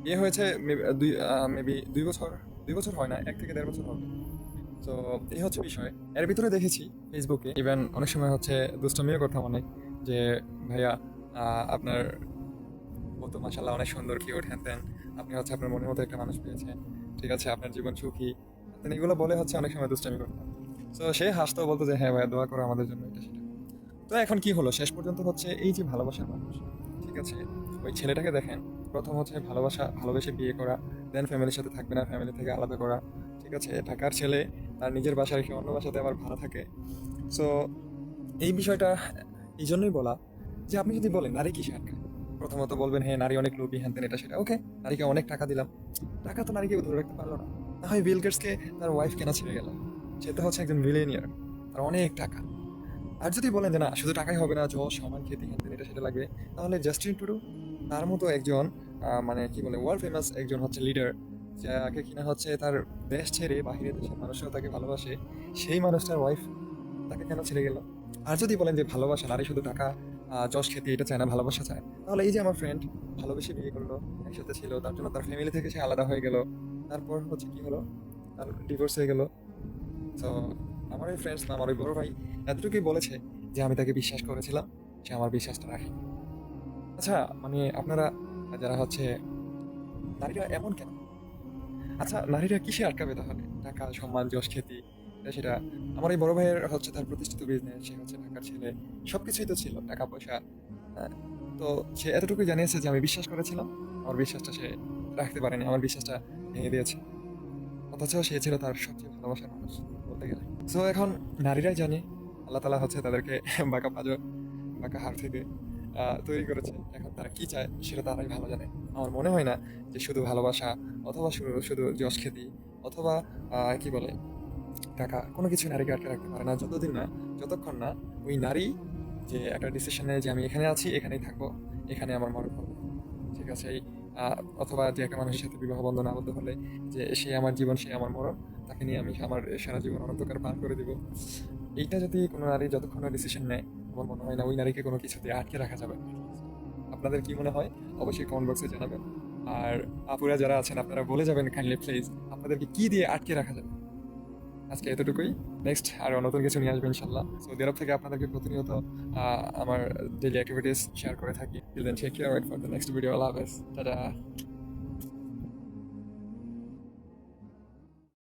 বিয়ে হয়েছে মেবি 2 বছর, 2 বছর হয় না, 1 থেকে 1.5 বছর হবে। তো এই হচ্ছে বিষয়। এর ভিতরে দেখেছি ফেসবুকে ইভেন অনেক সময় হচ্ছে দুষ্টামিও করতাম অনেক, যে ভাইয়া আপনার ও তো মাসাল্লাহ অনেক সুন্দর, কিউট, হ্যান ত্যান, আপনি হচ্ছে আপনার মনের মতো একটা মানুষ পেয়েছেন, ঠিক আছে, আপনার জীবন সুখী, এগুলো বলে হচ্ছে অনেক সময় দুষ্টামি করতাম। তো সে হাসতো, বলতো যে হ্যাঁ ভাইয়া দোয়া করো আমাদের জন্য, এটা সেটা। তো এখন কি হলো শেষ পর্যন্ত হচ্ছে এই যে ভালোবাসার মানুষ, ঠিক আছে, ওই ছেলেটাকে দেখেন, প্রথম হচ্ছে ভালোবেসে বিয়ে করা, দেন ফ্যামিলির সাথে থাকবে না, ফ্যামিলি থেকে আলাদা করা, ঠিক আছে, ঢাকার ছেলে তার নিজের বাসা রেখে অন্য বাসাতে আবার ভাড়া থাকে। সো এই বিষয়টা এই জন্যই বলা, যে আপনি যদি বলেন নারী কিসে আটকায়, প্রথমত বলবেন হ্যাঁ নারী অনেক লোভী, হ্যান ত্যান, এটা সেটা, ওকে, নারীকে অনেক টাকা দিলাম, টাকা তো নারীকে ধরে রাখতে পারলো না। না হয় বিল গেটসকে তার ওয়াইফ কেনা ছেড়ে গেল, সে তো হচ্ছে একজন মিলেনিয়ার, তার অনেক টাকা। আর যদি বলেন যে না শুধু টাকাই হবে না, যশ সম্মান খ্যাতি হ্যান ত্যান, এটা সেটা লাগবে, তাহলে জাস্টিন টুডু তার মতো একজন মানে কি বলে ওয়ার্ল্ড ফেমাস একজন হচ্ছে লিডার, যাকে কিনা হচ্ছে তার দেশ ছেড়ে বাহিরের দেশের মানুষরাও তাকে ভালোবাসে, সেই মানুষটার ওয়াইফ তাকে কেন ছেড়ে গেল? আর যদি বলেন যে ভালোবাসা, নারী শুধু টাকা যশ খ্যাতি এটা চায় না, ভালোবাসা চায়, তাহলে এই যে আমার ফ্রেন্ড ভালোবেসে বিয়ে করলো, একসাথে ছিল, তার জন্য তার ফ্যামিলি থেকে সে আলাদা হয়ে গেল, তারপর হচ্ছে কি হলো, তার ডিভোর্স হয়ে গেল। তো আমার ওই ফ্রেন্ডস বা আমার ওই বড় ভাই এতটুকুই বলেছে যে আমি তাকে বিশ্বাস করেছিলাম, সে আমার বিশ্বাসটা রাখেনি। আচ্ছা, মানে আপনারা যারা হচ্ছে, নারীরা এমন কেন? আচ্ছা, নারীরা কিসে আটকাবে তাহলে? টাকা, সম্মান, যশ, খ্যাতি, এটা সেটা। আমার এই বড় ভাইয়ের হচ্ছে তার প্রতিষ্ঠিত বিজনেস, সে হচ্ছে ঢাকার ছেলে, সবকিছুই তো ছিল, টাকা পয়সা। আহ, তো সে এতটুকুই জানিয়েছে যে আমি বিশ্বাস করেছিলাম, আমার বিশ্বাসটা সে রাখতে পারেনি, আমার বিশ্বাসটা ভেঙে দিয়েছে। অথচ সে ছিল তার সবচেয়ে ভালোবাসার মানুষ বলতে গেলে। সো এখন নারীরাই জানে, আল্লাহ তালা হচ্ছে তাদেরকে বাঁকা পাজর, বাঁকা হাড় থেকে তৈরি করেছে। এখন তারা কি চায় সেটা তারাই ভালো জানে। আমার মনে হয় না যে শুধু ভালোবাসা, অথবা শুধু শুধু যশ খ্যাতি, অথবা কি বলে টাকা, কোনো কিছু নারীকে আটকে রাখতে পারে না, যতক্ষণ না ওই নারী যে একটা ডিসিশন নেয় যে আমি এখানে আছি, এখানেই থাকবো, এখানে আমার মরণ হবে, ঠিক আছে, এই অথবা যে একটা মানুষের সাথে বিবাহ বন্ধনে আবদ্ধ হলে যে সে আমার জীবন, সে আমার মরণ, তাকে নিয়ে আমি আমার সারা জীবন অনন্তকাল পার করে দিব, এইটা যদি কোনো নারী যতক্ষণ ডিসিশন নেয়, আমার মনে হয় না ওই নারীকে কোনো কিছুতে আটকে রাখা যাবে না। আপনাদের কি মনে হয় অবশ্যই কমেন্ট বক্সে জানাবেন। আর আপুরা যারা আছেন আপনারা বলে যাবেন কাইন্ডলি প্লিজ, আপনাদেরকে কি দিয়ে আটকে রাখা যাবে। আজকে এতটুকুই, নেক্সট আরো নতুন কিছু নিয়ে আসবে ইনশাল্লাহ। সৌদি আরব থেকে আপনাদেরকে প্রতিনিয়ত আমার ডেইলি অ্যাক্টিভিটিস শেয়ার করে থাকি। Till then take care, wait for the next video. আল্লাহ হাফেজ, টাটা।